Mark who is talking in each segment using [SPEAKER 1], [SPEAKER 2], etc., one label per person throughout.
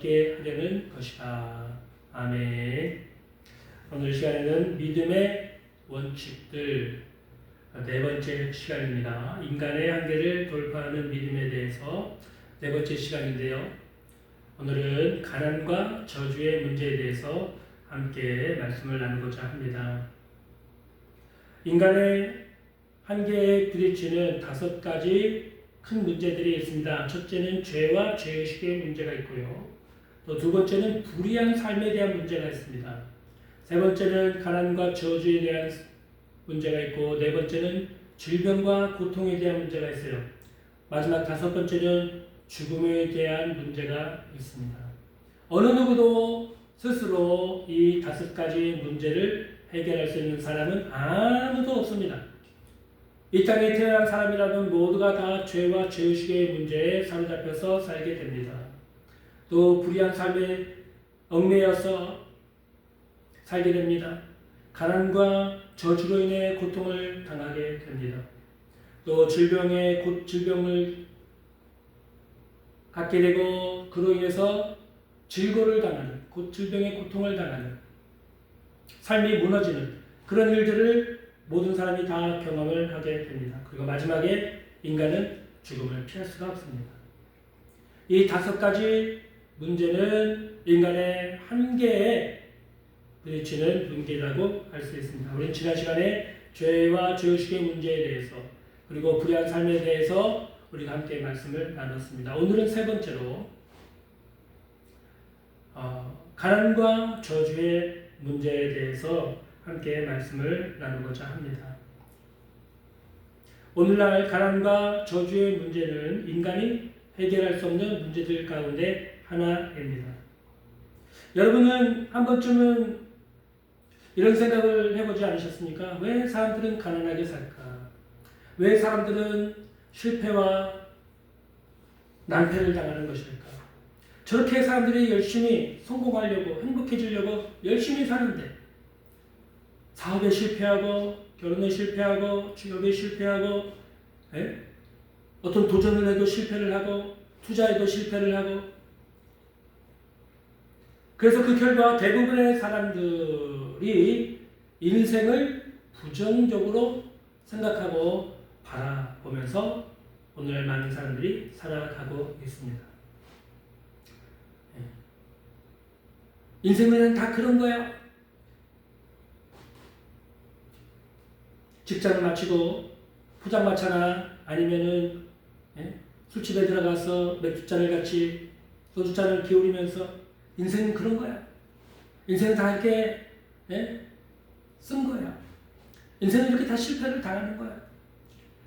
[SPEAKER 1] 있게 하려는 것이다. 아멘. 오늘 시간에는 믿음의 원칙들 네 번째 시간입니다. 인간의 한계를 돌파하는 믿음에 대해서 네 번째 시간인데요. 오늘은 가난과 저주의 문제에 대해서 함께 말씀을 나누고자 합니다. 인간의 한계에 부딪히는 5가지 큰 문제들이 있습니다. 첫째는 죄와 죄의식의 문제가 있고요. 또 두 번째는 불의한 삶에 대한 문제가 있습니다. 세 번째는 가난과 저주에 대한 문제가 있고, 네 번째는 질병과 고통에 대한 문제가 있어요. 마지막 5번째는 죽음에 대한 문제가 있습니다. 어느 누구도 스스로 이 5가지 문제를 해결할 수 있는 사람은 아무도 없습니다. 이 땅에 태어난 사람이라면 모두가 다 죄와 죄의식의 문제에 사로잡혀서 살게 됩니다. 또 불의한 삶에 얽매여서 살게 됩니다. 가난과 저주로 인해 고통을 당하게 됩니다. 또 질병을 갖게 되고, 그로 인해서 질고를 당하는, 질병의 고통을 당하는, 삶이 무너지는 그런 일들을 모든 사람이 다 경험을 하게 됩니다. 그리고 마지막에 인간은 죽음을 피할 수가 없습니다. 이 5가지 문제는 인간의 한계에 부딪히는 문제라고 할 수 있습니다. 우리는 지난 시간에 죄와 죄의식의 문제에 대해서, 그리고 불의한 삶에 대해서 우리가 함께 말씀을 나눴습니다. 오늘은 세 번째로 가난과 저주의 문제에 대해서 함께 말씀을 나누고자 합니다. 오늘날 가난과 저주의 문제는 인간이 해결할 수 없는 문제들 가운데 하나입니다. 여러분은 한 번쯤은 이런 생각을 해보지 않으셨습니까? 왜 사람들은 가난하게 살까? 왜 사람들은 실패와 난패를 당하는 것일까? 저렇게 사람들이 열심히 성공하려고, 행복해지려고 열심히 사는데 사업에 실패하고, 결혼에 실패하고, 취업에 실패하고, 어떤 도전을 해도 실패를 하고, 투자에도 실패를 하고, 그래서 그 결과 대부분의 사람들이 인생을 부정적으로 생각하고 바라보면서 오늘 많은 사람들이 살아가고 있습니다. 인생은 다 그런 거야. 직장을 마치고 포장마차나 아니면은 술집에 들어가서 맥주잔을 같이 소주잔을 기울이면서 인생은 그런 거야. 인생은 다 이렇게 쓴 거야. 인생은 이렇게 다 실패를 당하는 거야.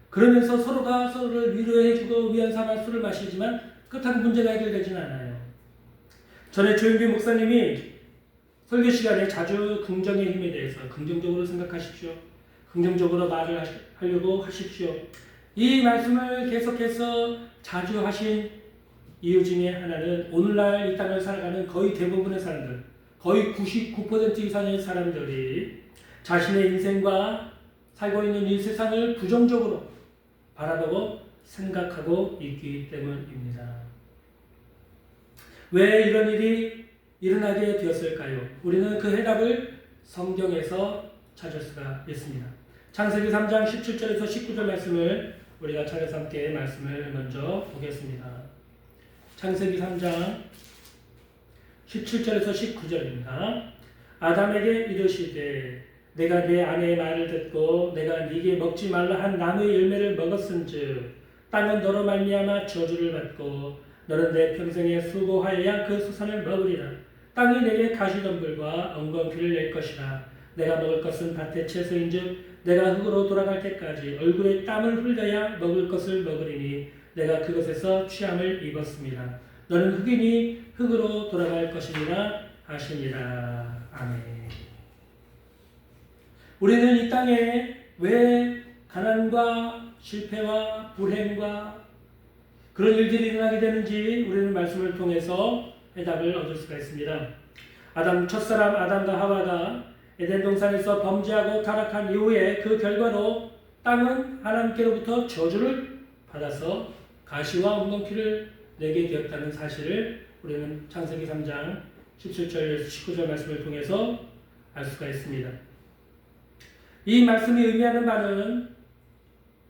[SPEAKER 1] 그러면서 서로가 서로를 위로해주고 위안삼아 술을 마시지만 그렇다고 문제가 해결되지는 않아요. 전에 조영규 목사님이 설교 시간에 자주 긍정의 힘에 대해서 긍정적으로 생각하십시오. 긍정적으로 말을 하려고 하십시오. 이 말씀을 계속해서 자주 하신 이유 중에 하나는 오늘날 이 땅을 살아가는 거의 대부분의 사람들, 거의 99% 이상의 사람들이 자신의 인생과 살고 있는 이 세상을 부정적으로 바라보고 생각하고 있기 때문입니다. 왜 이런 일이 일어나게 되었을까요? 우리는 그 해답을 성경에서 찾을 수가 있습니다. 창세기 3장 17절에서 19절 말씀을 우리가 차례서 함께 말씀을 먼저 보겠습니다. 창세기 3장 17절에서 19절입니다. 아담에게 이르시되 내가 내 아내의 말을 듣고 내가 네게 먹지 말라 한 나무의 열매를 먹었은즉 땅은 너로 말미암아 저주를 받고 너는 내 평생에 수고하여야 그 수산을 먹으리라. 땅이 내게 가시덤불과 엉겅퀴를 낼 것이라. 내가 먹을 것은 밭의 채소인즉 내가 흙으로 돌아갈 때까지 얼굴에 땀을 흘려야 먹을 것을 먹으리니 내가 그것에서 취함을 입었습니다. 너는 흙이니 흙으로 돌아갈 것이니라 하시니라. 아멘. 우리는 이 땅에 왜 가난과 실패와 불행과 그런 일들이 일어나게 되는지 우리는 말씀을 통해서 해답을 얻을 수가 있습니다. 첫사람 아담과 하와가 에덴 동산에서 범죄하고 타락한 이후에 그 결과로 땅은 하나님께로부터 저주를 받아서 가시와 엉겅퀴를 내게 되었다는 사실을 우리는 창세기 3장 17절에서 19절 말씀을 통해서 알 수가 있습니다. 이 말씀이 의미하는 바는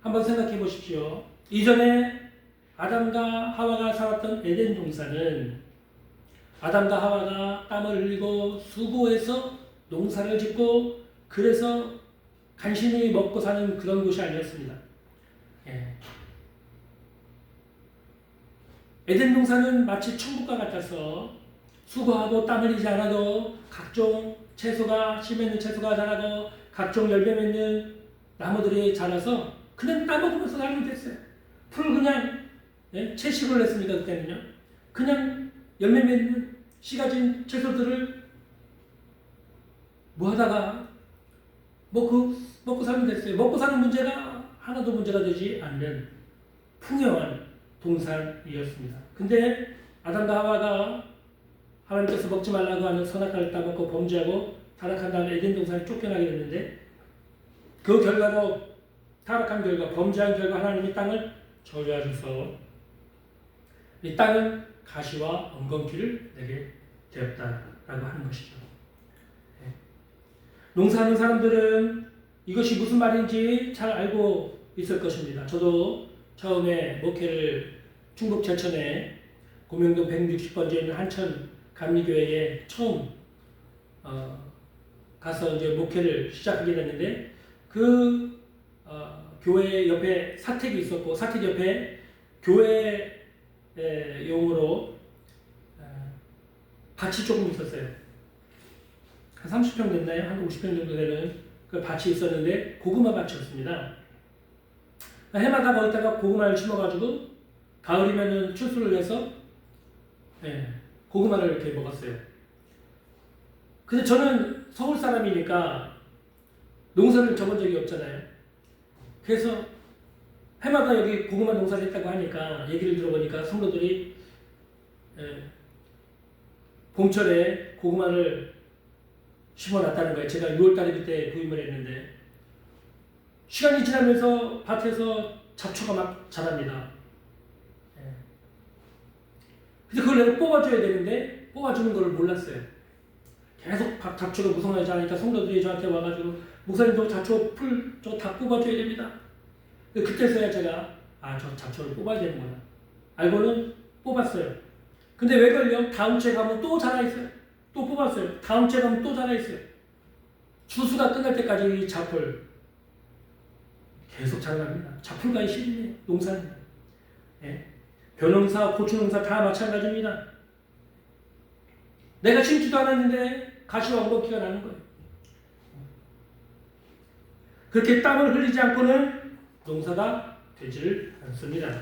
[SPEAKER 1] 한번 생각해 보십시오. 이전에 아담과 하와가 살았던 에덴 동산은 아담과 하와가 땀을 흘리고 수고해서 농사를 짓고 그래서 간신히 먹고 사는 그런 곳이 아니었습니다. 에덴 동산은 마치 천국과 같아서 수고하고 땀 흘리지 않아도 각종 채소가 씨 맺는 채소가 자라고 각종 열매 맺는 나무들이 자라서 그냥 따먹으면서 살면 됐어요. 풀 그냥 채식을 했으니까 그때는요. 그냥 열매 맺는 씨 가진 채소들을 뭐 하다가 먹고 살면 됐어요. 먹고 사는 문제가 하나도 문제가 되지 않는 풍요한 동산이었습니다. 근데 아담과 하와가 하나님께서 먹지 말라고 하는 선악과를 따먹고 범죄하고 타락한 다음에 에덴 동산에 쫓겨나게 됐는데 그 결과로 타락한 결과 범죄한 결과 하나님이 땅을 저주하셔서 이 땅은 가시와 엉겅퀴를 내게 되었다라고 하는 것이죠. 농사하는 사람들은 이것이 무슨 말인지 잘 알고 있을 것입니다. 저도 처음에 목회를 충북 제천에 고명동 160번지에 있는 한천 감리교회에 처음 가서 이제 목회를 시작하게 됐는데 그 교회 옆에 사택이 있었고 사택 옆에 교회 용으로 밭이 조금 있었어요. 한 30평 됐나요? 한 50평 정도 되는 그 밭이 있었는데 고구마 밭이었습니다. 해마다 거기다가 고구마를 심어가지고 가을이면은 추수를 해서 고구마를 이렇게 먹었어요. 근데 저는 서울 사람이니까 농사를 져본 적이 없잖아요. 그래서 해마다 여기 고구마 농사를 했다고 하니까 얘기를 들어보니까 성도들이 봄철에 고구마를 심어놨다는 거예요. 제가 6월달에 그때 부임을 했는데 시간이 지나면서 밭에서 잡초가 막 자랍니다. 근데 그걸 내가 뽑아줘야 되는데 뽑아주는 걸 몰랐어요. 계속 잡초가 무성하지 않으니까 성도들이 저한테 와가지고 목사님 저 잡초 풀 저 다 뽑아줘야 됩니다. 그때서야 제가 저 잡초를 뽑아야 되는구나 알고는 뽑았어요. 근데 왜 걸려? 다음 주에 가면 또 자라있어요. 또 뽑았어요. 다음 주에 가면 또 자라있어요. 추수가 끝날 때까지 이 잡풀 계속 자라납니다. 잡풀과의 시기네 농사는. 벼농사, 고추농사 다 마찬가지입니다. 내가 심지도 않았는데 가시와 엉겅퀴가 나는 거예요. 그렇게 땀을 흘리지 않고는 농사가 되지를 않습니다.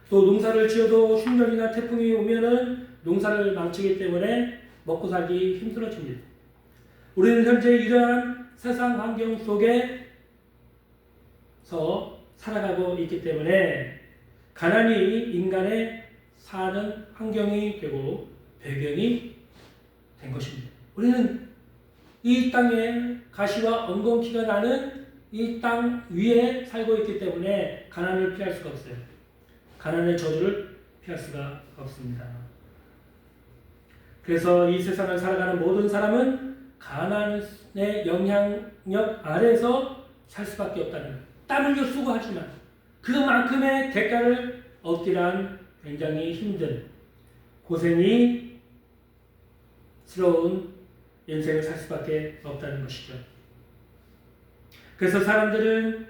[SPEAKER 1] 또 농사를 지어도 흉년이나 태풍이 오면은 농사를 망치기 때문에 먹고 살기 힘들어집니다. 우리는 현재 이러한 세상 환경 속에서 살아가고 있기 때문에 가난이 인간의 사는 환경이 되고 배경이 된 것입니다. 우리는 이 땅에 가시와 엉겅퀴가 나는 이 땅 위에 살고 있기 때문에 가난을 피할 수가 없어요. 가난의 저주를 피할 수가 없습니다. 그래서 이 세상을 살아가는 모든 사람은 가난의 영향력 아래서 살 수밖에 없다는 거예요. 땀 흘려 수고하지만 그만큼의 대가를 얻기란 굉장히 힘든 고생이 스러운 인생을 살 수밖에 없다는 것이죠. 그래서 사람들은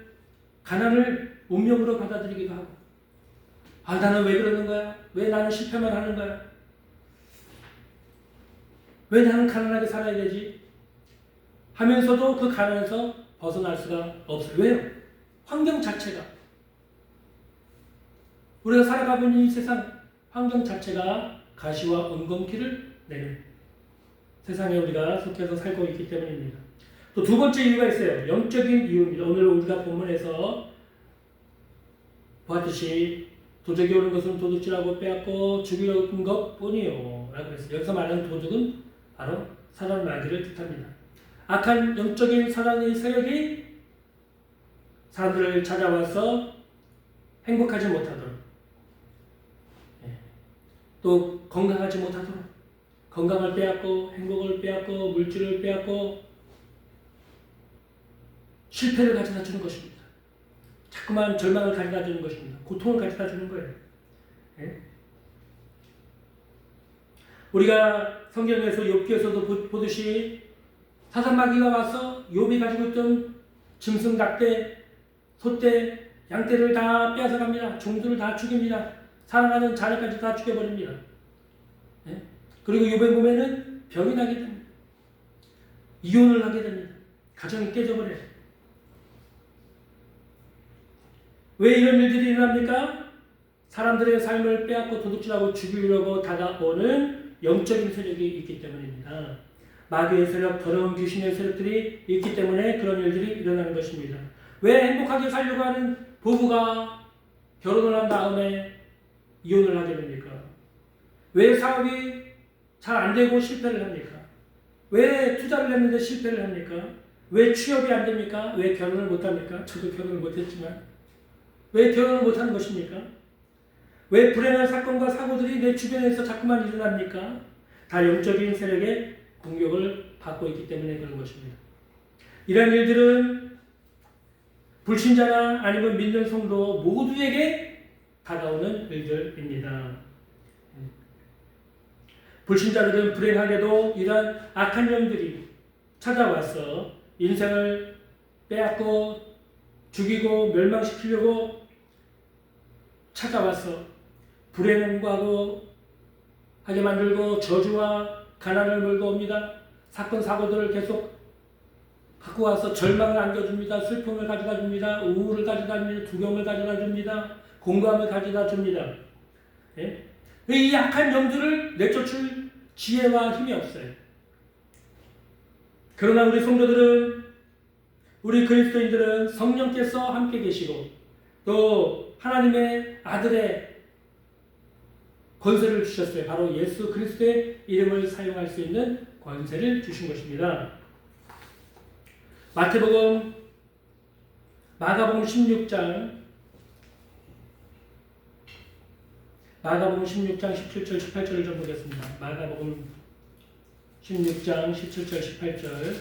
[SPEAKER 1] 가난을 운명으로 받아들이기도 하고 나는 왜 그러는 거야? 왜 나는 실패만 하는 거야? 왜 나는 가난하게 살아야 되지? 하면서도 그 가난에서 벗어날 수가 없어요. 왜요? 환경 자체가 우리가 살아가고 있는 이 세상 환경 자체가 가시와 엉겅퀴를 내는 세상에 우리가 속해서 살고 있기 때문입니다. 또 두 번째 이유가 있어요. 영적인 이유입니다. 오늘 우리가 본문에서 보았듯이 도적이 오는 것은 도둑질하고 빼앗고 죽이려는 것뿐이요 라고 했어요. 여기서 말하는 도둑은 바로 사단 마귀를 뜻합니다. 악한 영적인 사단의 세력이 사람들을 찾아와서 행복하지 못하도록 또 건강하지 못하도록 건강을 빼앗고 행복을 빼앗고 물질을 빼앗고 실패를 가져다 주는 것입니다. 자꾸만 절망을 가져다 주는 것입니다. 고통을 가져다 주는 거예요. 예? 우리가 성경에서 욥기에서도 보듯이 사산마귀가 와서 욥이 가지고 있던 짐승, 낙대, 소떼, 양떼를 다 빼앗아 갑니다. 종들을 다 죽입니다. 사랑하는 자녀까지 다 죽여버립니다. 예? 그리고 욥의 몸에는 병이 나게 됩니다. 이혼을 하게 됩니다. 가정이 깨져버려요. 왜 이런 일들이 일어납니까? 사람들의 삶을 빼앗고 도둑질하고 죽이려고 다가오는 영적인 세력이 있기 때문입니다. 마귀의 세력, 더러운 귀신의 세력들이 있기 때문에 그런 일들이 일어나는 것입니다. 왜 행복하게 살려고 하는 부부가 결혼을 한 다음에 이혼을 하게 됩니까? 왜 사업이 잘 안 되고 실패를 합니까? 왜 투자를 했는데 실패를 합니까? 왜 취업이 안 됩니까? 왜 결혼을 못 합니까? 저도 결혼을 못 했지만 왜 결혼을 못 하는 것입니까? 왜 불행한 사건과 사고들이 내 주변에서 자꾸만 일어납니까? 다 영적인 세력의 공격을 받고 있기 때문에 그런 것입니다. 이런 일들은 불신자나 아니면 믿는 성도 모두에게 다가오는 일들입니다. 불신자들은 불행하게도 이러한 악한 영들이 찾아와서 인생을 빼앗고 죽이고 멸망시키려고 찾아와서 불행하고 하게 만들고 저주와 가난을 몰고 옵니다. 사건 사고들을 계속 갖고 와서 절망을 안겨줍니다. 슬픔을 가져다 줍니다. 우울을 가져다 줍니다. 두려움을 가져다 줍니다. 공감을 가져다 줍니다. 예? 이 약한 영들을 내쫓을 지혜와 힘이 없어요. 그러나 우리 성도들은, 우리 그리스도인들은 성령께서 함께 계시고 또 하나님의 아들의 권세를 주셨어요. 바로 예수 그리스도의 이름을 사용할 수 있는 권세를 주신 것입니다. 마가복음 16장 17절 18절을 좀 보겠습니다. 마가복음 16장 17절 18절.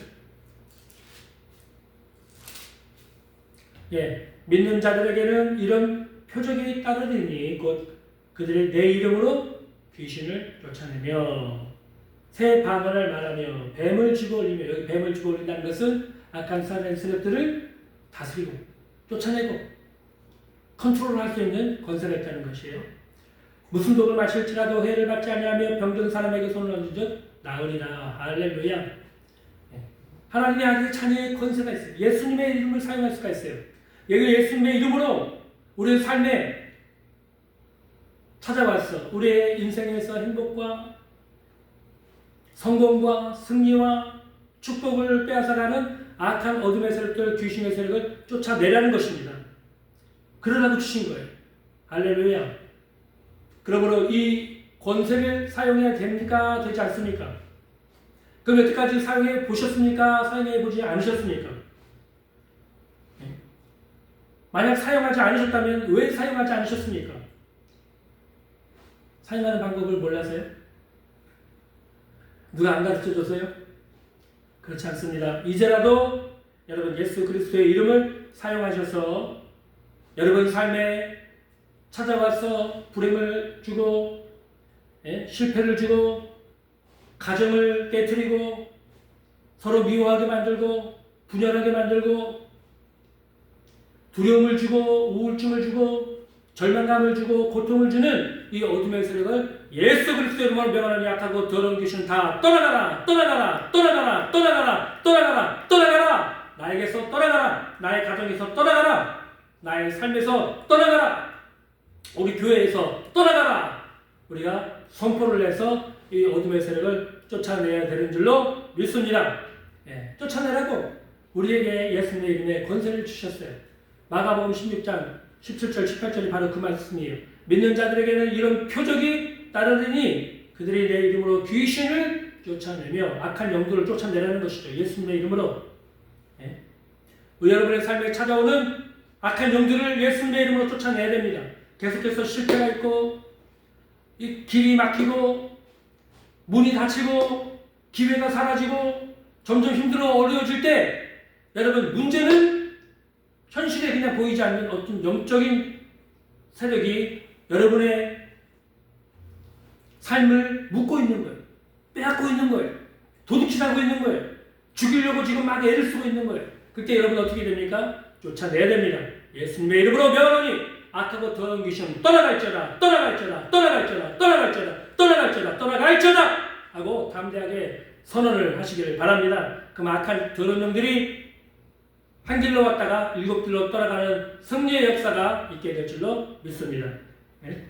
[SPEAKER 1] 예, 믿는 자들에게는 이런 표적이 따르리니 곧 그들이 내 이름으로 귀신을 쫓아내며 새 방언을 말하며 뱀을 쥐고 올리며, 여기 뱀을 쥐고 올린다는 것은 악한 사단의 세력들을 다스리고 쫓아내고 컨트롤할 수 있는 권세가 있다는 것이에요. 무슨 독을 마실지라도 해를 받지 아니하며 병든 사람에게 손을 얹은 즉 나으리라. 할렐루야. 하나님의 아들의 자녀의 권세가 있어요. 예수님의 이름을 사용할 수가 있어요. 여기 예수님의 이름으로 우리의 삶에 찾아왔어. 우리의 인생에서 행복과 성공과 승리와 축복을 빼앗아가는 악한 어둠의 세력들, 귀신의 세력을 쫓아내라는 것입니다. 그러라고 주신 거예요. 할렐루야. 그러므로 이 권세를 사용해야 됩니까? 되지 않습니까? 그럼 여태까지 사용해 보셨습니까? 사용해 보지 않으셨습니까? 만약 사용하지 않으셨다면 왜 사용하지 않으셨습니까? 사용하는 방법을 몰라서요? 누가 안 가르쳐줘서요? 그렇지 않습니다. 이제라도 여러분 예수 그리스도의 이름을 사용하셔서 여러분 삶에 찾아와서 불행을 주고 실패를 주고 가정을 깨트리고 서로 미워하게 만들고 분열하게 만들고 두려움을 주고 우울증을 주고 절망감을 주고 고통을 주는 이 어둠의 세력을 예수 그리스도의 이름으로 명하는 약하고 더러운 귀신 다 떠나가라, 떠나가라, 떠나가라, 떠나가라, 떠나가라, 떠나가라. 나에게서 떠나가라. 나의 가정에서 떠나가라. 나의 삶에서 떠나가라. 우리 교회에서 떠나가라. 우리가 선포를 해서 이 어둠의 세력을 쫓아내야 되는 줄로 믿습니다. 쫓아내라고 우리에게 예수님의 이름에 권세를 주셨어요. 마가복음 16장 17절 18절이 바로 그 말씀이에요. 믿는 자들에게는 이런 표적이 따르리니 그들이 내 이름으로 귀신을 쫓아내며 악한 영들을 쫓아내라는 것이죠. 예수님의 이름으로. 우리 여러분의 삶에 찾아오는 악한 영들을 예수님의 이름으로 쫓아내야 됩니다. 계속해서 실패가 있고 이 길이 막히고 문이 닫히고 기회가 사라지고 점점 힘들어 어려워질 때 여러분 문제는 현실에 그냥 보이지 않는 어떤 영적인 세력이 여러분의 삶을 묶고 있는 거예요. 빼앗고 있는 거예요. 도둑질하고 있는 거예요. 죽이려고 지금 막 애를 쓰고 있는 거예요. 그때 여러분 어떻게 됩니까? 쫓아내야 됩니다. 예수님의 이름으로 명하노니 악하고 더러운 귀신은 떠나갈지어다 떠나갈지어다 떠나갈지어다 떠나갈지어다 떠나갈지어다 떠나갈지어다 하고 담대하게 선언을 하시기를 바랍니다. 그럼 악한 더러운 영들이 한 길로 왔다가 일곱 길로 떠나가는 승리의 역사가 있게 될 줄로 믿습니다. 네?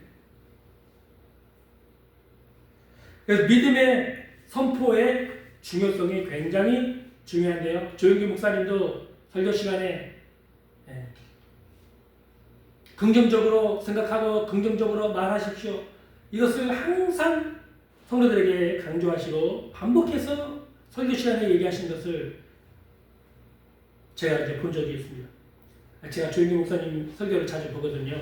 [SPEAKER 1] 그래서 믿음의 선포의 중요성이 굉장히 중요한데요. 조영기 목사님도 설교 시간에 긍정적으로 생각하고 긍정적으로 말하십시오. 이것을 항상 성도들에게 강조하시고 반복해서 설교 시간에 얘기하신 것을 제가 이제 본 적이 있습니다. 제가 조영기 목사님 설교를 자주 보거든요.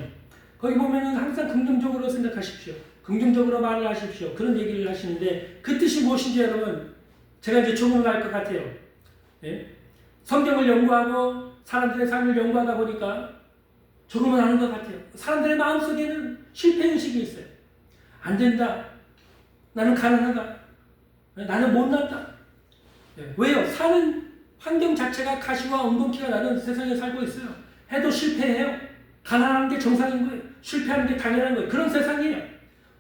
[SPEAKER 1] 거기 보면은 항상 긍정적으로 생각하십시오. 긍정적으로 말을 하십시오. 그런 얘기를 하시는데 그 뜻이 무엇인지 여러분 제가 이제 조금은 알 것 같아요. 예? 성경을 연구하고 사람들의 삶을 연구하다 보니까 조금은 아는 것 같아요. 사람들의 마음속에는 실패의식이 있어요. 안 된다. 나는 가난하다. 나는 못났다. 예. 왜요? 사는 환경 자체가 가시와 엉겅퀴가 나는 세상에 살고 있어요. 해도 실패해요. 가난한 게 정상인 거예요. 실패하는 게 당연한 거예요. 그런 세상이에요.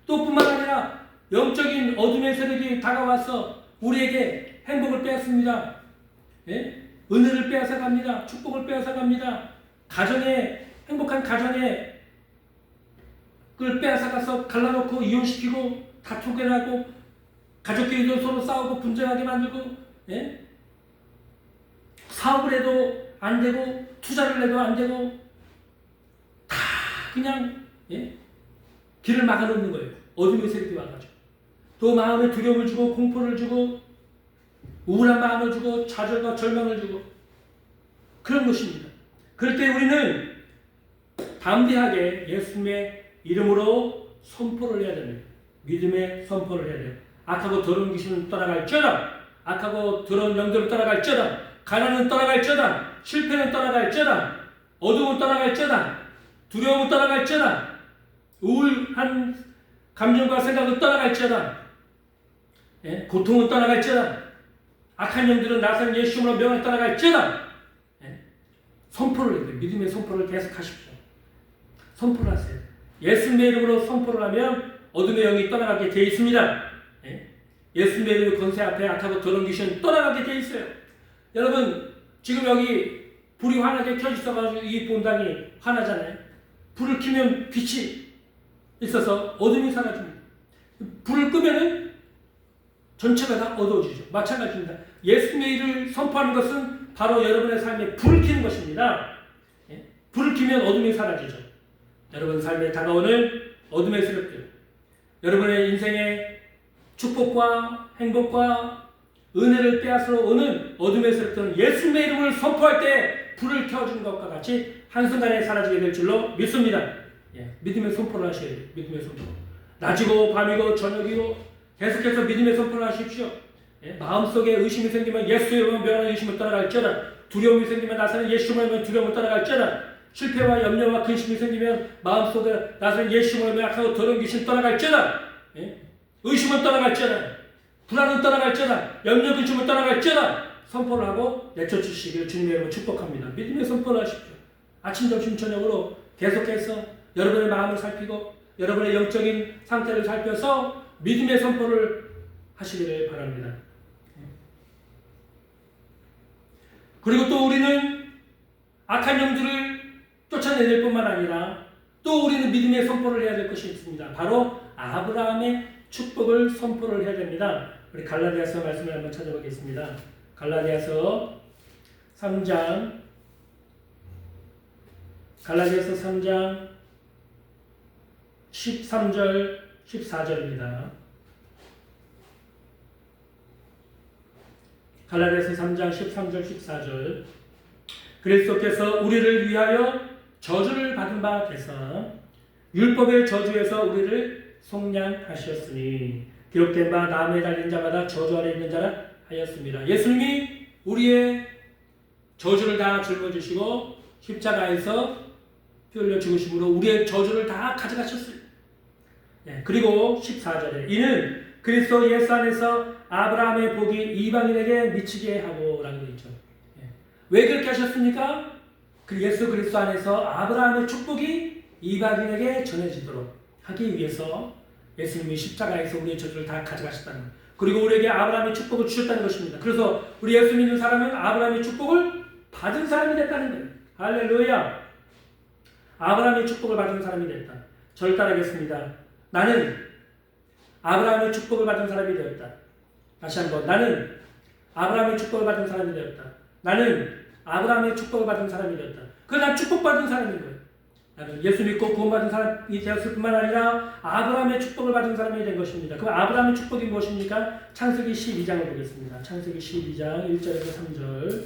[SPEAKER 1] 또 뿐만 아니라 영적인 어둠의 세력이 다가와서 우리에게 행복을 빼앗습니다. 예? 은혜를 빼앗아갑니다. 축복을 빼앗아갑니다. 행복한 가정에 그걸 빼앗아가서 갈라놓고 이혼시키고 다투게 하고 가족끼리도 서로 싸우고 분쟁하게 만들고 예? 사업을 해도 안 되고 투자를 해도 안 되고 다 그냥 예? 길을 막아놓는 거예요. 어둠의 세력이 와가지고 또 마음에 두려움을 주고 공포를 주고 우울한 마음을 주고 좌절과 절망을 주고 그런 것입니다. 그럴 때 우리는 담대하게 예수님의 이름으로 선포를 해야 됩니다. 믿음의 선포를 해야 돼요. 악하고 더러운 귀신은 떠나갈지어다. 악하고 더러운 영들은 떠나갈지어다. 가난은 떠나갈지어다. 실패는 떠나갈지어다. 어둠은 떠나갈지어다. 두려움은 떠나갈지어다. 우울한 감정과 생각은 떠나갈지어다. 예? 고통은 떠나갈지어다. 악한 영들은 나사렛 예수님으로 명하여 떠나갈지어다. 예? 선포를 해야 돼요. 믿음의 선포를 계속 하십시오. 선포를 하세요. 예수님의 이름으로 선포를 하면 어둠의 영이 떠나가게 되어 있습니다. 예? 예수님의 이름 권세 앞에 악하고 더러운 귀신은 떠나가게 되어 있어요. 여러분 지금 여기 불이 환하게 켜져 있어가지고 이 본당이 환하잖아요. 불을 켜면 빛이 있어서 어둠이 사라집니다. 불을 끄면은 전체가 다 어두워지죠. 마찬가지입니다. 예수님의 일을 선포하는 것은 바로 여러분의 삶에 불을 켜는 것입니다. 예? 불을 켜면 어둠이 사라지죠. 여러분 삶에 다가오는 어둠의 세력들, 여러분의 인생의 축복과 행복과 은혜를 빼앗으러 오는 어둠의 세력들은 예수님의 이름을 선포할 때 불을 켜주는 것과 같이 한순간에 사라지게 될 줄로 믿습니다. 예, 믿음의 선포를 하셔야 돼요. 믿음의 선포. 낮이고 밤이고 저녁이고 계속해서 믿음의 선포를 하십시오. 예, 마음속에 의심이 생기면 예수의 이름으로 명하는 의심을 떠나갈지어다. 두려움이 생기면 나사렛 예수의 이름으로 두려움을 떠나갈지어다. 실패와 염려와 근심이 생기면 마음속에 나사렛 예수의 이름으로 악하고 더러운 귀신 떠나갈지어다. 예? 의심은 떠나갈지어다. 불안은 떠나갈지어다. 염려 근심은 떠나갈지어다. 선포를 하고 내쫓으시기를 주님의 이름으로 축복합니다. 믿음의 선포를 하십시오. 아침, 점심, 저녁으로 계속해서 여러분의 마음을 살피고 여러분의 영적인 상태를 살펴서 믿음의 선포를 하시기를 바랍니다. 그리고 또 우리는 악한 영들을 쫓아내릴 뿐만 아니라 또 우리는 믿음의 선포를 해야 될 것이 있습니다. 바로 아브라함의 축복을 선포를 해야 됩니다. 우리 갈라디아서 말씀을 한번 찾아보겠습니다. 갈라디아서 3장 13절 14절입니다. 갈라디아서 3장 13절 14절 그리스도께서 우리를 위하여 저주를 받은 바 되사 율법의 저주에서 우리를 속량하셨으니 기록된 바 나무에 달린 자마다 저주 아래 있는 자라 하였습니다. 예수님이 우리의 저주를 다 짊어지시고 십자가에서 피 흘려 죽으심으로 우리의 저주를 다 가져가셨어요. 그리고 14절에 이는 그리스도 예수 안에서 아브라함의 복이 이방인에게 미치게 하고 라고 되어 있죠. 왜 그렇게 하셨습니까? 그 예수 그리스도 안에서 아브라함의 축복이 이방인에게 전해지도록 하기 위해서 예수님이 십자가에서 우리의 저주를 다 가져가셨다는 거예요. 그리고 우리에게 아브라함의 축복을 주셨다는 것입니다. 그래서 우리 예수 믿는 사람은 아브라함의 축복을 받은 사람이 됐다는 거예요. 할렐루야! 아브라함의 축복을 받은 사람이 됐다. 저를 따르겠습니다. 나는 아브라함의 축복을 받은 사람이 되었다. 다시 한번 나는 아브라함의 축복을 받은 사람이 되었다. 나는 아브라함의 축복을 받은 사람이 되었다. 난 축복받은 사람인 거예요. 나는 예수 믿고 구원받은 사람이 되었을 뿐만 아니라 아브라함의 축복을 받은 사람이 된 것입니다. 그 아브라함의 축복이 무엇입니까? 창세기 12장을 보겠습니다. 창세기 12장 1절에서 3절.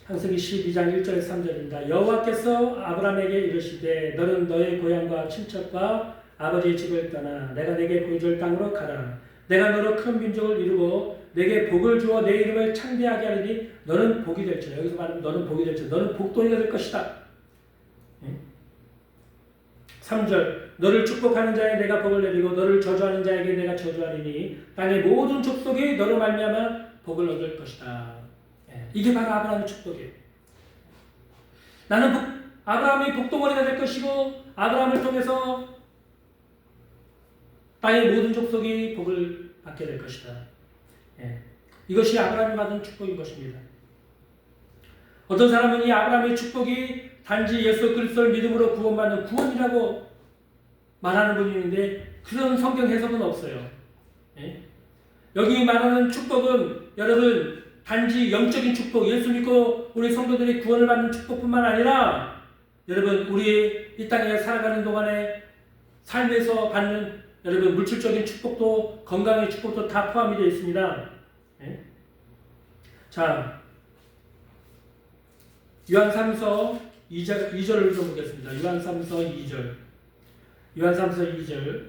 [SPEAKER 1] 창세기 12장 1절에서 3절입니다. 여호와께서 아브라함에게 이르시되 너는 너의 고향과 친척과 아버지의 집을 떠나 내가 내게 보여줄 땅으로 가라. 내가 너로 큰 민족을 이루고 내게 복을 주어 내 이름을 창대하게 하리니 너는 복이 될지라. 여기서 말하면 너는 복이 될지라. 너는 복덩이가 될 것이다. 3절 너를 축복하는 자에 내가 복을 내리고 너를 저주하는 자에게 내가 저주하리니 땅의 모든 족속이 너로 말미암아 복을 얻을 것이다. 이게 바로 아브라함의 축복이에요. 나는 아브라함의 복덩어리가 될 것이고 아브라함을 통해서 땅의 모든 족속이 복을 받게 될 것이다. 이것이 아브라함이 받은 축복인 것입니다. 어떤 사람은 이 아브라함의 축복이 단지 예수 그리스도를 믿음으로 구원받는 구원이라고 말하는 분이 있는데 그런 성경 해석은 없어요. 여기 말하는 축복은 여러분 단지 영적인 축복, 예수 믿고 우리 성도들이 구원을 받는 축복뿐만 아니라 여러분 우리 이 땅에 살아가는 동안에 삶에서 받는 여러분 물질적인 축복도 건강의 축복도 다 포함이 되어 있습니다. 자, 요한 3서 2절을 읽어보겠습니다. 요한 3서 2절. 요한 3서 2절.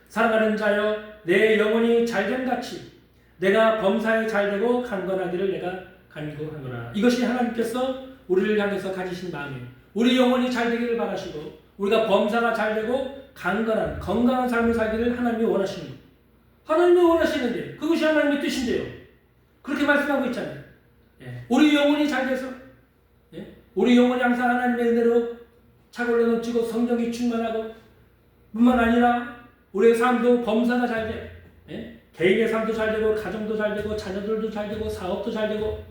[SPEAKER 1] 사랑하는 자여 내 영혼이 잘됨같이 내가 범사에 잘되고 강건하기를 내가 간구하노라. 이것이 하나님께서 우리를 향해서 가지신 마음이에요. 우리 영혼이 잘되기를 바라시고 우리가 범사가 잘되고 강건한 건강한 삶을 살기를 하나님이 원하시는 거예요. 하나님이 원하시는데 그것이 하나님의 뜻인데요. 그렇게 말씀하고 있잖아요. 우리 영혼이 잘돼서 우리 영혼이 항상 하나님의 은혜로 차고려 넘치고 성령이 충만하고 뿐만 아니라 우리의 삶도 범사가 잘돼. 개인의 삶도 잘되고 가정도 잘되고 자녀들도 잘되고 사업도 잘되고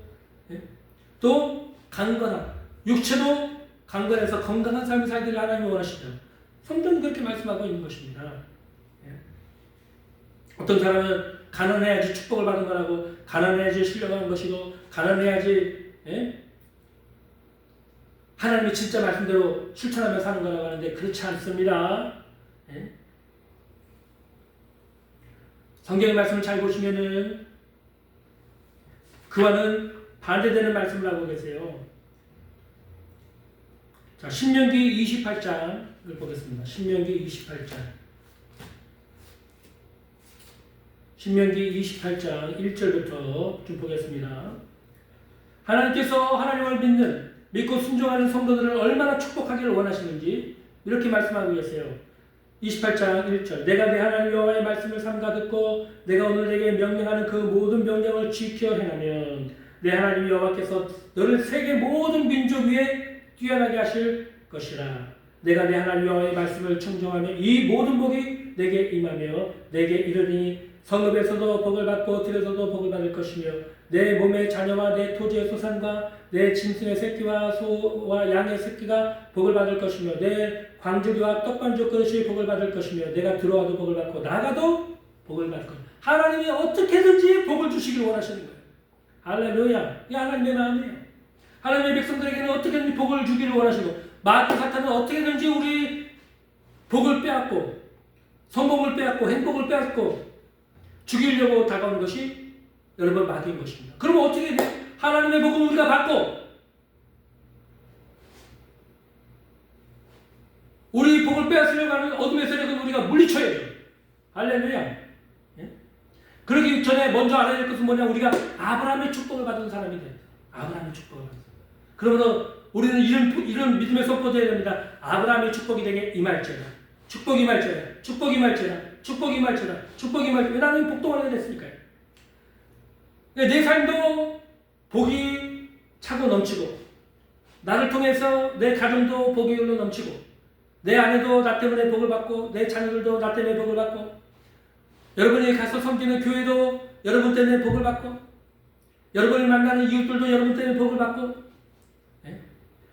[SPEAKER 1] 또 강건한 육체도 강건해서 건강한 삶을 살기를 하나님이 원하시죠. 성경이 그렇게 말씀하고 있는 것입니다. 어떤 사람은 가난해야지 축복을 받은 거라고 가난해야지 신령한 것이고 가난해야지 하나님이 진짜 말씀대로 실천하며 사는 거라고 하는데 그렇지 않습니다. 성경의 말씀을 잘 보시면은 그와는 반대되는 말씀을 하고 계세요. 자, 신명기 28장을 보겠습니다. 신명기 28장. 신명기 28장 1절부터 좀 보겠습니다. 하나님께서 하나님을 믿고 순종하는 성도들을 얼마나 축복하기를 원하시는지 이렇게 말씀하고 계세요. 28장 1절 내가 내 하나님 여호와의 말씀을 삼가 듣고 내가 오늘 내게 명령하는 그 모든 명령을 지켜 행하면 내 하나님 여호와께서 너를 세계 모든 민족 위에 뛰어나게 하실 것이라. 내가 내 하나님 여호와의 말씀을 청정하며 이 모든 복이 내게 임하며 내게 이르니 성읍에서도 복을 받고 들에서도 복을 받을 것이며 내 몸의 자녀와 내 토지의 소산과 내 짐승의 새끼와 소와 양의 새끼가 복을 받을 것이며 내 광주리와 떡반죽 그릇이 복을 받을 것이며 내가 들어와도 복을 받고 나가도 복을 받을 것이며 하나님이 어떻게든지 복을 주시기를 원하시는 거예요. 할렐루야. 이 하나님의 마음이에요. 하나님의 백성들에게는 어떻게든지 복을 주기를 원하시고 마귀 사탄은 어떻게든지 우리 복을 빼앗고 성공을 빼앗고 행복을 빼앗고 죽이려고 다가오는 것이 여러분 마귀인 것입니다. 그러면 어떻게 돼요? 하나님의 복을 우리가 받고 우리 복을 빼앗으려고 하는 어둠의 세력은 우리가 물리쳐야 돼요. 할렐루야. 예? 그러기 전에 먼저 알아야 될 것은 뭐냐? 우리가 아브라함의 축복을 받은 사람이 돼요. 아브라함의 축복을 받은 사람. 그러므로 우리는 이런 믿음의 선포되어야 됩니다. 아브라함의 축복이 되게 임할지어다. 축복이 임할지어다. 축복이 임할지어다. 축복이 임할지어다. 축복이 임할지어다. 왜 나는 복동하게 됐으니까요. 내 삶도 복이 차고 넘치고, 나를 통해서 내 가정도 복이 흘러 넘치고, 내 아내도 나 때문에 복을 받고, 내 자녀들도 나 때문에 복을 받고, 여러분이 가서 섬기는 교회도 여러분 때문에 복을 받고, 여러분을 만나는 이웃들도 여러분 때문에 복을 받고,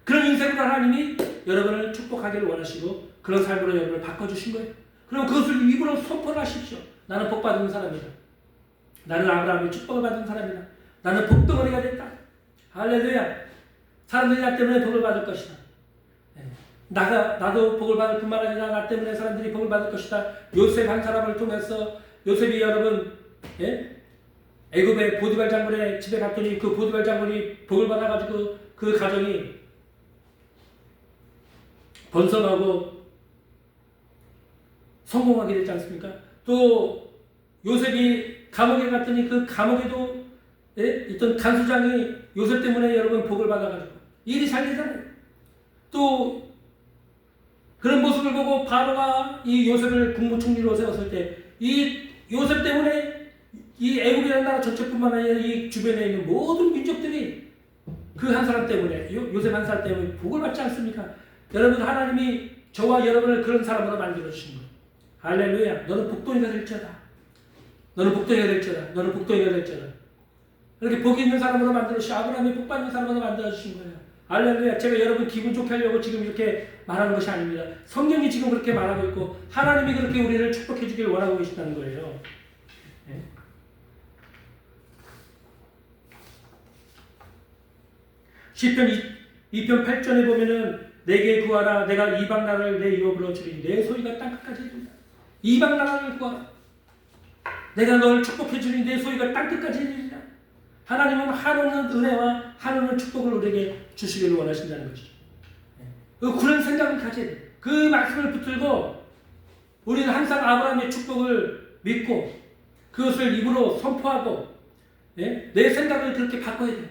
[SPEAKER 1] 그런 인생으로 하나님이 여러분을 축복하기를 원하시고 그런 삶으로 여러분을 바꿔주신 거예요. 그럼 그것을 입으로 선포를 하십시오. 나는 복받은 사람이다. 나는 아브라함의 축복을 받은 사람이다. 나는 복덩어리가 됐다. 할렐루야. 사람들이 나 때문에 복을 받을 것이다. 나도 복을 받을 뿐만 아니라 나 때문에 사람들이 복을 받을 것이다. 요셉 한 사람을 통해서 요셉이 여러분 애굽의 보디발 장군의 집에 갔더니 그 보디발 장군이 복을 받아가지고 그 가정이 번성하고 성공하게 됐지 않습니까? 또 요셉이 감옥에 갔더니 그 감옥에도 있던 간수장이 요셉 때문에 여러분 복을 받아가지고 일이 잘 되잖아요. 또 그런 모습을 보고 바로가 이 요셉을 국무총리로 세웠을 때 이 요셉 때문에 이 애굽이라는 나라 전체뿐만 아니라 이 주변에 있는 모든 민족들이 그 한 사람 때문에 요셉 한 사람 때문에 복을 받지 않습니까? 여러분 하나님이 저와 여러분을 그런 사람으로 만들어 주신 거예요. 할렐루야. 너는 복덩이가 될지어다. 너는 복덩이가 될지어다. 너는 복덩이가 될지어다. 그렇게 복 있는 사람으로 만들어 주시고 아브라함이 복 받는 사람으로 만들어 주신 거예요. 할렐루야. 제가 여러분 기분 좋게 하려고 지금 이렇게 말하는 것이 아닙니다. 성경이 지금 그렇게 말하고 있고 하나님이 그렇게 우리를 축복해 주길 원하고 계시다는 거예요. 네? 시편 2편 8절에 보면은 내게 구하라. 내가 이방 나라를 내 유업으로 주리니 내 소리가 땅끝까지 이른다. 이방 나라를 구하라. 내가 널 축복해 주리니 내 소리가 땅끝까지 이르리라. 하나님은 한없는 은혜와 한없는 축복을 우리에게 주시기를 원하신다는 것이죠. 그런 생각을 가져야 돼요. 그 말씀을 붙들고 우리는 항상 아브라함의 축복을 믿고 그것을 입으로 선포하고 내 생각을 그렇게 바꿔야 돼요.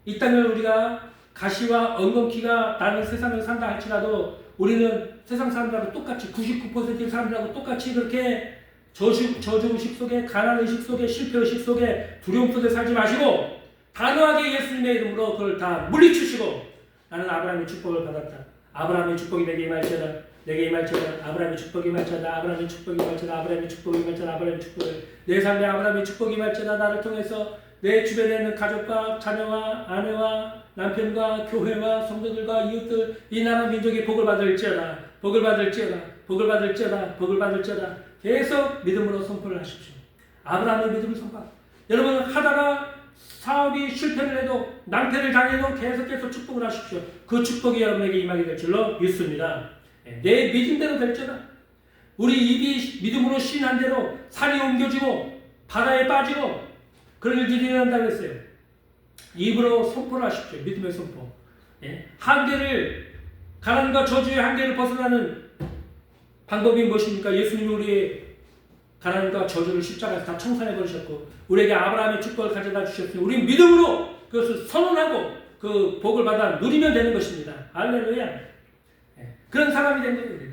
[SPEAKER 1] 이 땅을 우리가 가시와 엉겅퀴가 나는 세상을 산다 할지라도 우리는 세상 사람들하고 똑같이 99%의 사람들하고 똑같이 그렇게 저주의식 속에 가난의식 속에 실패의식 속에 두려움 속에 살지 마시고 단호하게 예수님의 이름으로 그걸 다 물리치시고 나는 아브라함의 축복을 받았다. 아브라함의 축복이 내게 임할지어다. 내게 임할지어다. 아브라함의 축복이 임할지어다. 아브라함의 축복이 임할지어다. 아브라함의 축복이 임할지어다. 아브라함의 축복을 내 삶에 아브라함의 축복이 임할지어다. 나를 통해서 내 주변에 있는 가족과 자녀와 아내와 남편과 교회와 성도들과 이웃들 이 나라 민족이 복을 받을지어다. 복을 받을지어다. 복을 받을지어다. 복을 받을지어다. 계속 믿음으로 선포를 하십시오. 아브라함의 믿음을 선포. 여러분 하다가 사업이 실패를 해도 낭패를 당해도 계속해서 축복을 하십시오. 그 축복이 여러분에게 임하게 될 줄로 믿습니다. 내 믿음대로 될지어다. 우리 입이 믿음으로 신한 대로 산이 옮겨지고 바다에 빠지고 그런 일들이 일어난다고 했어요. 입으로 선포를 하십시오. 믿음의 선포. 한계를 가난과 저주의 한계를 벗어나는 방법이 무엇입니까? 예수님이 우리의 가난과 저주를 십자가에서 다 청산해 버리셨고 우리에게 아브라함의 축복을 가져다 주셨으니 우리 믿음으로 그것을 선언하고 그 복을 받아 누리면 되는 것입니다. 할렐루야. 그런 사람이 된 거예요.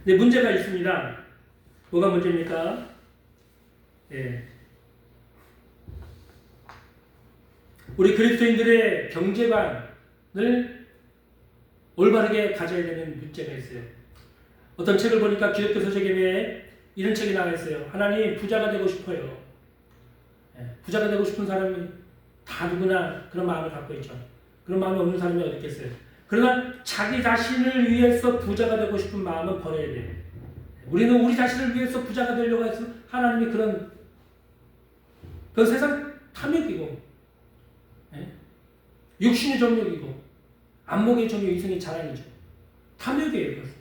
[SPEAKER 1] 근데 문제가 있습니다. 뭐가 문제입니까? 우리 그리스도인들의 경제관을 올바르게 가져야 되는 문제가 있어요. 어떤 책을 보니까 기독교 서적에 이런 책이 나와 있어요. 하나님 부자가 되고 싶어요. 부자가 되고 싶은 사람이 다 누구나 그런 마음을 갖고 있죠. 그런 마음이 없는 사람이 어디 있겠어요. 그러나 자기 자신을 위해서 부자가 되고 싶은 마음은 버려야 돼요. 우리는 우리 자신을 위해서 부자가 되려고 해서 하나님이 그건 세상 탐욕이고 육신의 정욕이고 안목의 정욕, 이생의 자랑이죠. 탐욕이에요. 그것은.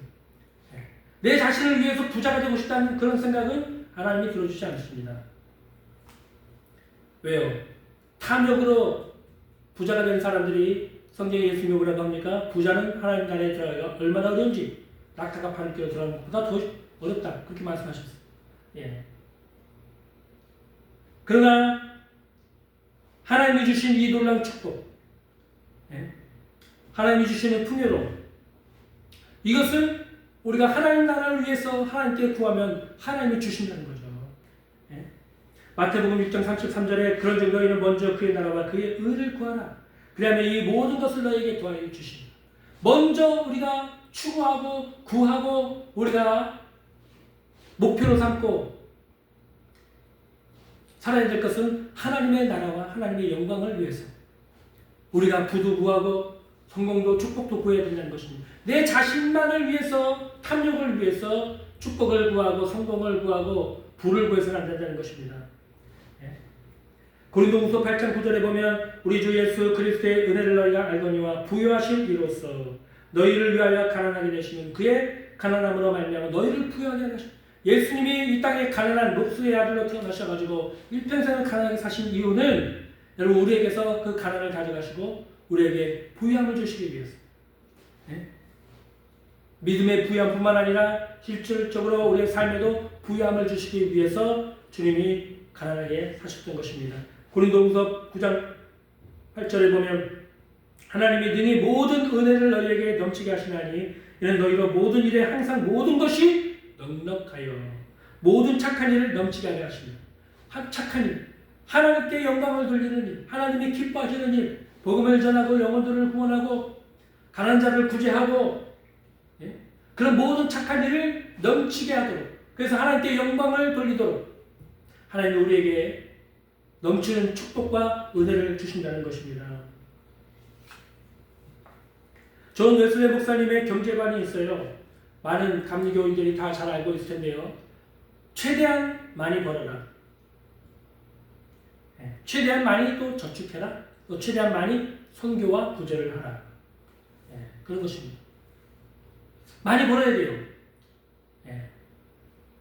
[SPEAKER 1] 내 자신을 위해서 부자가 되고 싶다는 그런 생각은 하나님이 들어주지 않습니다. 왜요? 탐욕으로 부자가 된 사람들이 성경에 예수님이 뭐라고 합니까? 부자는 하나님 나라에 들어가기가 얼마나 어려운지 낙타가 바늘길로 들어가는 것보다 더 어렵다. 그렇게 말씀하셨어요. 예. 그러나 하나님이 주신 이 놀라운 축복, 예? 하나님이 주시는 풍요로움, 이것을 우리가 하나님 나라를 위해서 하나님께 구하면 하나님이 주신다는 거죠. 예? 마태복음 6장 33절에 그런 즉 너희는 먼저 그의 나라와 그의 의를 구하라. 그러면 이 모든 것을 너희에게 더하여 주신다. 먼저 우리가 추구하고 구하고 우리가 목표로 삼고 살아야 될 것은 하나님의 나라와 하나님의 영광을 위해서 우리가 부도 구하고 성공도 축복도 구해야 된다는 것입니다. 내 자신만을 위해서 탐욕을 위해서 축복을 구하고 성공을 구하고 부를 구해서는 안 된다는 것입니다. 고린도후서 8장 9절에 보면 우리 주 예수 그리스도의 은혜를 너희가 알거니와 부요하신 이로써 너희를 위하여 가난하게 되시는 그의 가난함으로 말미암아 너희를 부요하게 하시는 예수님이 이 땅에 가난한 록수의 아들로 태어나셔가지고 일평생을 가난하게 사신 이유는 여러분 우리에게서 그 가난을 가져가시고 우리에게 부유함을 주시기 위해서 믿음의 부유함뿐만 아니라 실질적으로 우리의 삶에도 부유함을 주시기 위해서 주님이 가난하게 사셨던 것입니다. 고린도후서 9장 8절에 보면 하나님이 능히 모든 은혜를 너희에게 넘치게 하시나니 이는 너희로 모든 일에 항상 모든 것이 넉넉하여 모든 착한 일을 넘치게 하게 하십니다. 착한 일, 하나님께 영광을 돌리는 일, 하나님이 기뻐하시는 일, 복음을 전하고 영혼들을 구원하고 가난한 자를 구제하고 그런 모든 착한 일을 넘치게 하도록 그래서 하나님께 영광을 돌리도록 하나님이 우리에게 넘치는 축복과 은혜를 주신다는 것입니다. 존 웨슬리 목사님의 경제관이 있어요. 많은 감리교인들이 다 잘 알고 있을 텐데요. 최대한 많이 벌어라. 최대한 많이 또 저축해라. 또 최대한 많이 선교와 구제를 하라. 그런 것입니다. 많이 벌어야 돼요.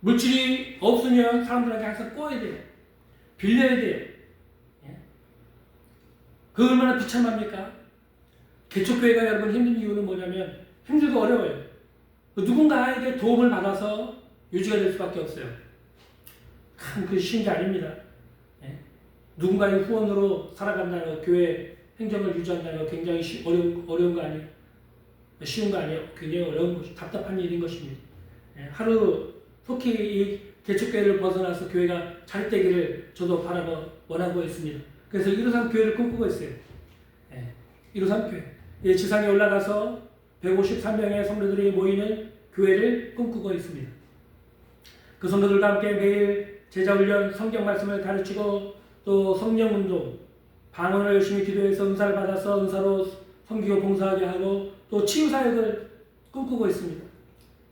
[SPEAKER 1] 물질이 없으면 사람들한테 항상 꼬여야 돼요. 빌려야 돼요. 그 얼마나 비참합니까? 개척교회가 여러분 힘든 이유는 뭐냐면 힘들고 어려워요. 누군가에게 도움을 받아서 유지가 될 수밖에 없어요. 참 그 쉬운 게 아닙니다. 누군가의 후원으로 살아간다는 거, 교회 행정을 유지한다는 거 굉장히 어려운 거 아니에요? 쉬운 거 아니에요? 굉장히 어려운 것, 답답한 일인 것입니다. 하루 속히 이 개척교회를 벗어나서 교회가 잘 되기를 저도 원하고 있습니다. 그래서 153 교회를 꿈꾸고 있어요. 153 교회. 지상에 올라가서 153명의 성도들이 모이는 교회를 꿈꾸고 있습니다. 그 성도들과 함께 매일 제자훈련, 성경 말씀을 가르치고 또 성령운동, 방언을 열심히 기도해서 은사를 받아서 은사로 섬기고 봉사하게 하고 또 치유사역을 꿈꾸고 있습니다.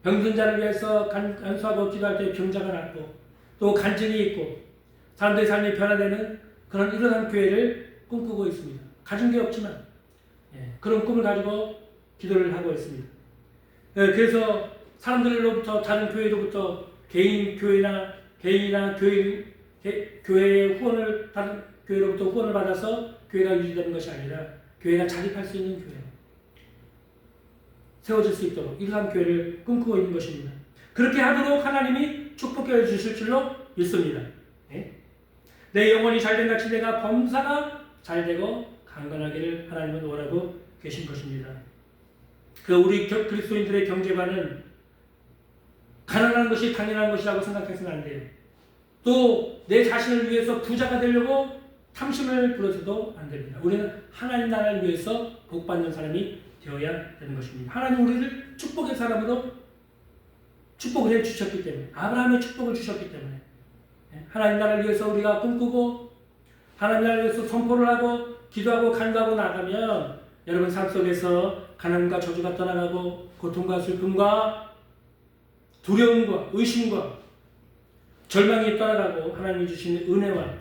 [SPEAKER 1] 병든 자를 위해서 간수하고 기도할 때 병자가 낫고 또 간증이 있고 사람들의 삶이 변화되는 그런 이러한 교회를 꿈꾸고 있습니다. 가진 게 없지만 그런 꿈을 가지고 기도를 하고 있습니다. 그래서 사람들로부터 다른 교회로부터 개인이나 교회의 후원을 다른 교회로부터 후원을 받아서 교회가 유지되는 것이 아니라 교회가 자립할 수 있는 교회 세워질 수 있도록 이러한 교회를 꿈꾸고 있는 것입니다. 그렇게 하도록 하나님이 축복해 주실 줄로 믿습니다. 내 영혼이 잘된 같이 내가 범사가 잘되고 강건하기를 하나님은 원하고 계신 것입니다. 그 우리 그리스도인들의 경제관은 가난한 것이 당연한 것이라고 생각해서는 안 돼요. 또 내 자신을 위해서 부자가 되려고 탐심을 부려서도 안 됩니다. 우리는 하나님 나라를 위해서 복받는 사람이 되어야 되는 것입니다. 하나님 우리를 축복의 사람으로 축복을 해주셨기 때문에 아브라함의 축복을 주셨기 때문에 하나님 나라를 위해서 우리가 꿈꾸고 하나님 나라를 위해서 선포를 하고 기도하고 간구하고 나가면 여러분 삶 속에서 가난과 저주가 떠나가고 고통과 슬픔과 두려움과 의심과 절망이 떠나가고 하나님이 주시는 은혜와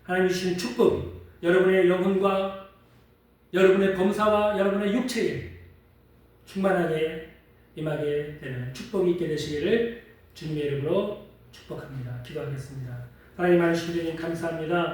[SPEAKER 1] 하나님이 주시는 축복이 여러분의 영혼과 여러분의 범사와 여러분의 육체에 충만하게 임하게 되는 축복이 있게 되시기를 주님의 이름으로 축복합니다. 기도하겠습니다. 하나님 하나님 주님 감사합니다.